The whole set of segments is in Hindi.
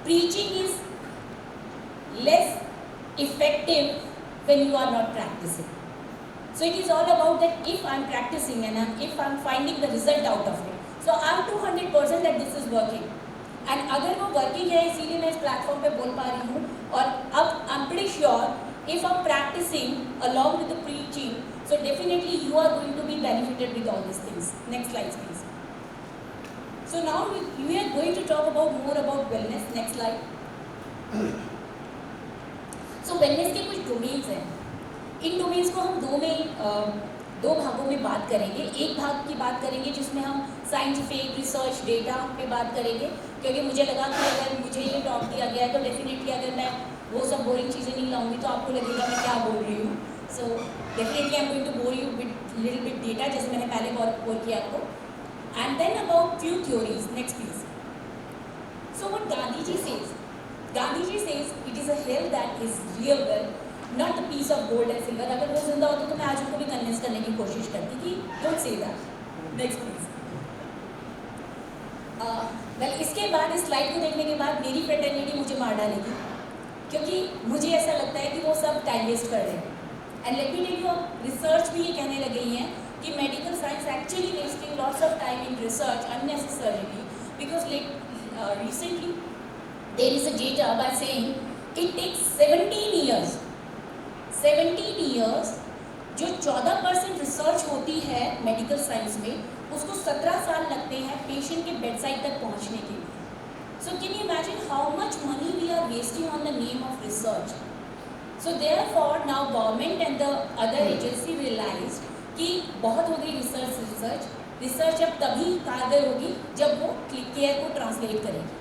preaching is less effective when you are not practicing. So it is all about that if I am practicing and if I am finding the result out of it. So I am 200% that this is working. And अगर वो वर्किंग है इसीलिए मैं इस प्लेटफॉर्म पे बोल पा रही हूँ. और अब I am pretty sure if I am practising along with the preaching, so definitely you are going to be benefited with all these things. Next slide please. So now we are going to talk about more about wellness. Next slide. So wellness के कुछ डोमेन्स हैं. इन डोमेन्स को हम दो भागों में बात करेंगे. एक भाग की बात करेंगे जिसमें हम साइंटिफिक रिसर्च डेटा पे बात करेंगे, क्योंकि मुझे लगा कि अगर मुझे ये टॉप दिया गया है तो डेफिनेटली अगर मैं वो सब बोरिंग चीज़ें नहीं लाऊंगी तो आपको लगेगा मैं क्या बोल रही हूँ. So definitely I am going to bore you with little bit data, जैसे मैंने पहले बोल किया आपको. And then about few theories. Next please. So what Gandhi ji says it is a health that is real wealth, not a piece of gold and silver. अगर वो जिंदा होता तो मैं आज उनको भी कन्विंस करने की कोशिश करती कि don't say that. Next please. Well इसके बाद इस स्लाइड को देखने के बाद मेरी फ्रेटर्निटी मुझे मार डालेगी, क्योंकि मुझे ऐसा लगता है कि वो सब टाइम वेस्ट कर रहे हैं. And let me tell you, research भी ये कहने लगे हैं कि medical science actually wasting lots of time in research unnecessarily, because recently there is a data by saying it takes 17 years जो 14% रिसर्च होती है मेडिकल साइंस में, उसको 17 साल लगते हैं पेशेंट के बेड साइड तक पहुंचने के लिए. So can you imagine how much money we are wasting on the name of research. So therefore now government and the other agency realised कि बहुत हो गई रिसर्च अब तभी कारगर होगी जब वो केयर को ट्रांसलेट करेगी.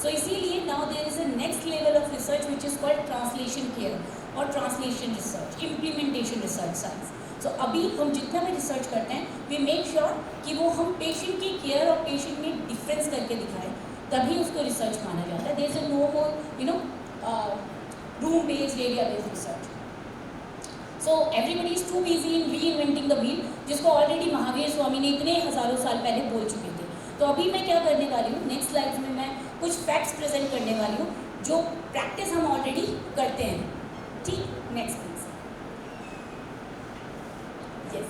सो इसीलिए now there is a next level of research which is called translation care or translation research, implementation research science. So अभी हम जितना भी रिसर्च करते हैं वी मेक श्योर कि वो हम पेशेंट की केयर और पेशेंट में डिफरेंस करके दिखाएं, तभी उसको रिसर्च माना जाता है. There is a no more room based area based research. So everybody is too busy in reinventing the wheel, जिसको ऑलरेडी महावीर स्वामी ने इतने हज़ारों साल पहले बोल चुके थे. तो अभी मैं क्या करने वाली हूँ, नेक्स्ट स्लाइड में मैं कुछ फैक्ट्स प्रेजेंट करने वाली हूँ जो प्रैक्टिस हम ऑलरेडी करते हैं. ठीक, next please. Yes.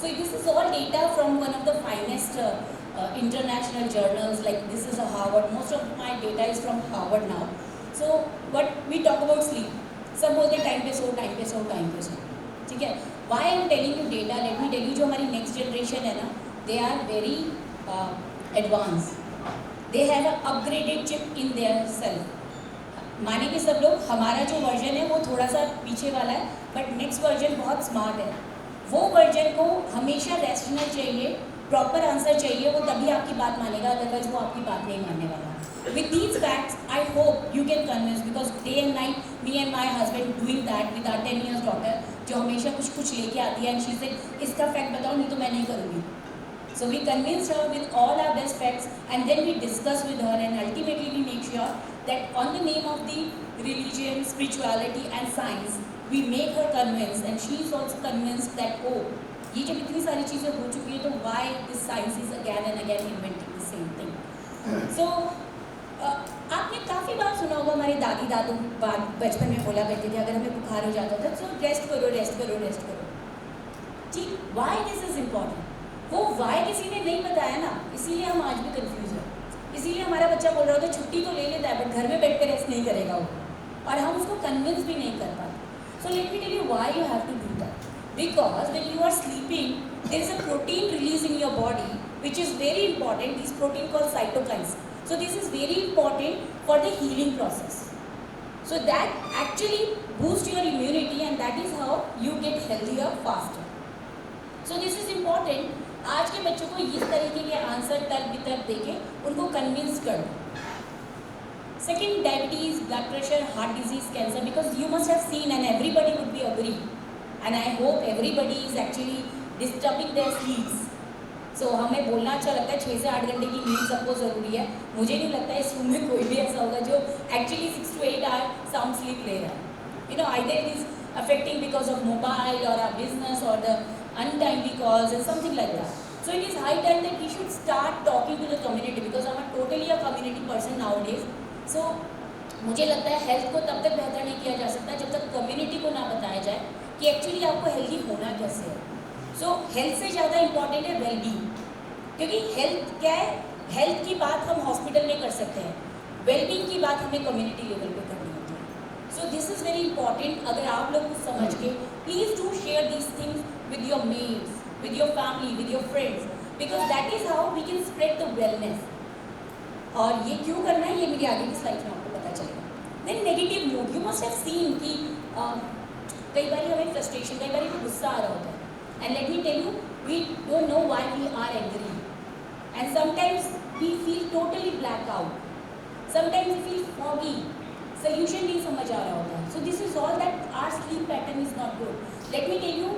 So this is all data from one of the finest international journals. Like this is a Harvard. Most of my data is from Harvard now. So what we talk about sleep. सब बोलते हैं टाइम पे सो. ठीक है. Why I am telling you data? Let me tell you, जो हमारी next generation है ना, they are very advanced. They have an upgraded chip in their self. मानेंगे सब लोग, हमारा जो वर्जन है वो थोड़ा सा पीछे वाला है, बट नेक्स्ट वर्जन बहुत स्मार्ट है. वो वर्जन को हमेशा रैशनल चाहिए, प्रॉपर आंसर चाहिए, वो तभी आपकी बात मानेगा, अदरवाइज वो आपकी बात नहीं मानने वाला. With these facts I hope you can convince, because day and night me and my husband doing that with our 10 years daughter, जो हमेशा कुछ लेके आती है एंड शी से इसका फैक्ट बताओ नहीं तो मैं नहीं करूँगी. So we convince her with all our best facts, and then we discuss with her, and ultimately we make sure that on the name of the religion, spirituality and science, we make her convinced, and she is also convinced that oh, ये जब इतनी सारी चीज़ें हो चुकी है तो why this science is again and again inventing the same thing. So आपने काफ़ी बार सुना होगा, हमारे दादी दादू बचपन में बोला करते थे अगर हमें बुखार हो जाता था तो रेस्ट करो. ठीक, why this is important? वो वाई किसी ने नहीं बताया ना, इसीलिए हम आज भी कंफ्यूज हैं. इसीलिए हमारा बच्चा बोल रहा होता है छुट्टी तो ले लेता है बट घर में बैठ कर रेस्ट नहीं करेगा वो, और हम उसको कन्विंस भी नहीं कर पाते. So let me tell you why you have to do that. Because when you are sleeping there is a protein release in your body which is very important. This protein called cytokines. So this is very important for the healing process. So that actually boost your immunity and that is how you get healthier faster. So this is important. आज के बच्चों को इस तरीके के आंसर तर्क वितर्क देके उनको कन्विंस कर दो. Second, diabetes, blood pressure, heart disease, cancer, because you must have seen and everybody would be agree and I hope everybody is actually disturbing their sleeps. So हमें बोलना अच्छा लगता है 6 से 8 घंटे की नींद सबको ज़रूरी है. मुझे नहीं लगता इस रूम में कोई भी ऐसा होगा जो actually 6 to 8 hours sound sleep ले रहा है. You know, either it is affecting because of mobile और आवर बिजनेस और the untimely calls and something like that. So it is high time that we should start talking to the community because I'm a totally a community person nowadays. So मुझे लगता है हेल्थ को तब तक बेहतर नहीं किया जा सकता जब तक कम्युनिटी को ना बताया जाए कि एक्चुअली आपको हेल्दी होना कैसे है. सो हेल्थ से ज़्यादा इम्पॉर्टेंट है वेलबींग, क्योंकि हेल्थ क्या है, हेल्थ की बात हम हॉस्पिटल में कर सकते हैं, वेलबींग की बात हमें कम्युनिटी लेवल पे करनी होती है. So this is very important. अगर आप लोग कुछ समझ के please do share these things with your mates, with your family, with your friends, because that is how we can spread the wellness. और ये क्यों करना है ये मेरी आगे की स्लाइड में आपको पता चलेगा. Then negative mood, you must have seen कि कई बार हमें frustration, कई बार गुस्सा आ रहा होता है. And let me tell you, we don't know why we are angry. And sometimes we feel totally black out. Sometimes we feel foggy. Solution नहीं समझ आ रहा होता है. So this is all that our sleep pattern is not good. Let me tell you.